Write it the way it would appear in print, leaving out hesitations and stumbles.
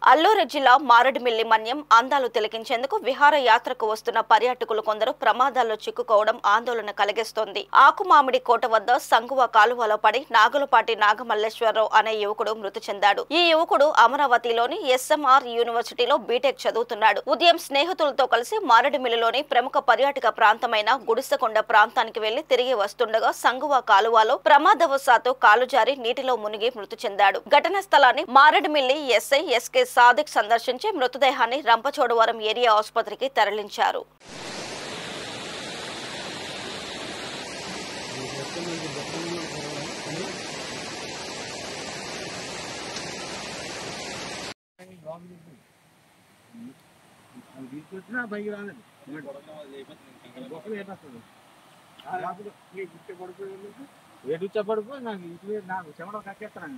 అల్లూరు జిల్లా మారేడుమిల్లి మన్యం అందాలు తిలకించేందుకు విహారయాత్రకు వస్తున్న పర్యాటకులు కొందరు ప్రమాదాల్లో చిక్కుకోవడం ఆందోళన కలిగిస్తోంది. ఆకుమామిడి కోట వద్ద సంగువ కాలువలో పడి నాగులపాటి నాగమల్లేశ్వరరావు అనే యువకుడు మృతి చెందాడు. ఈ యువకుడు అమరావతిలోని ఎస్ఎంఆర్ యూనివర్సిటీలో బీటెక్ చదువుతున్నాడు. ఉదయం స్నేహితులతో కలిసి మారేడుమిల్లిలోని ప్రముఖ పర్యాటక ప్రాంతమైన గుడిసెకొండ ప్రాంతానికి వెళ్లి తిరిగి వస్తుండగా సంగువ కాలువలో ప్రమాదవశాత్తు కాలు జారి నీటిలో మునిగి మృతి చెందాడు. ఘటనా స్థలాన్ని మారేడుమిల్లి ఎస్ఐ ఎస్కే సాదిక్ సందర్శించి మృతదేహాన్ని రంపచోడవరం ఏరియా ఆసుపత్రికి తరలించారు. చెప్పడుకో నాకు చెమట కక్కేస్తాను.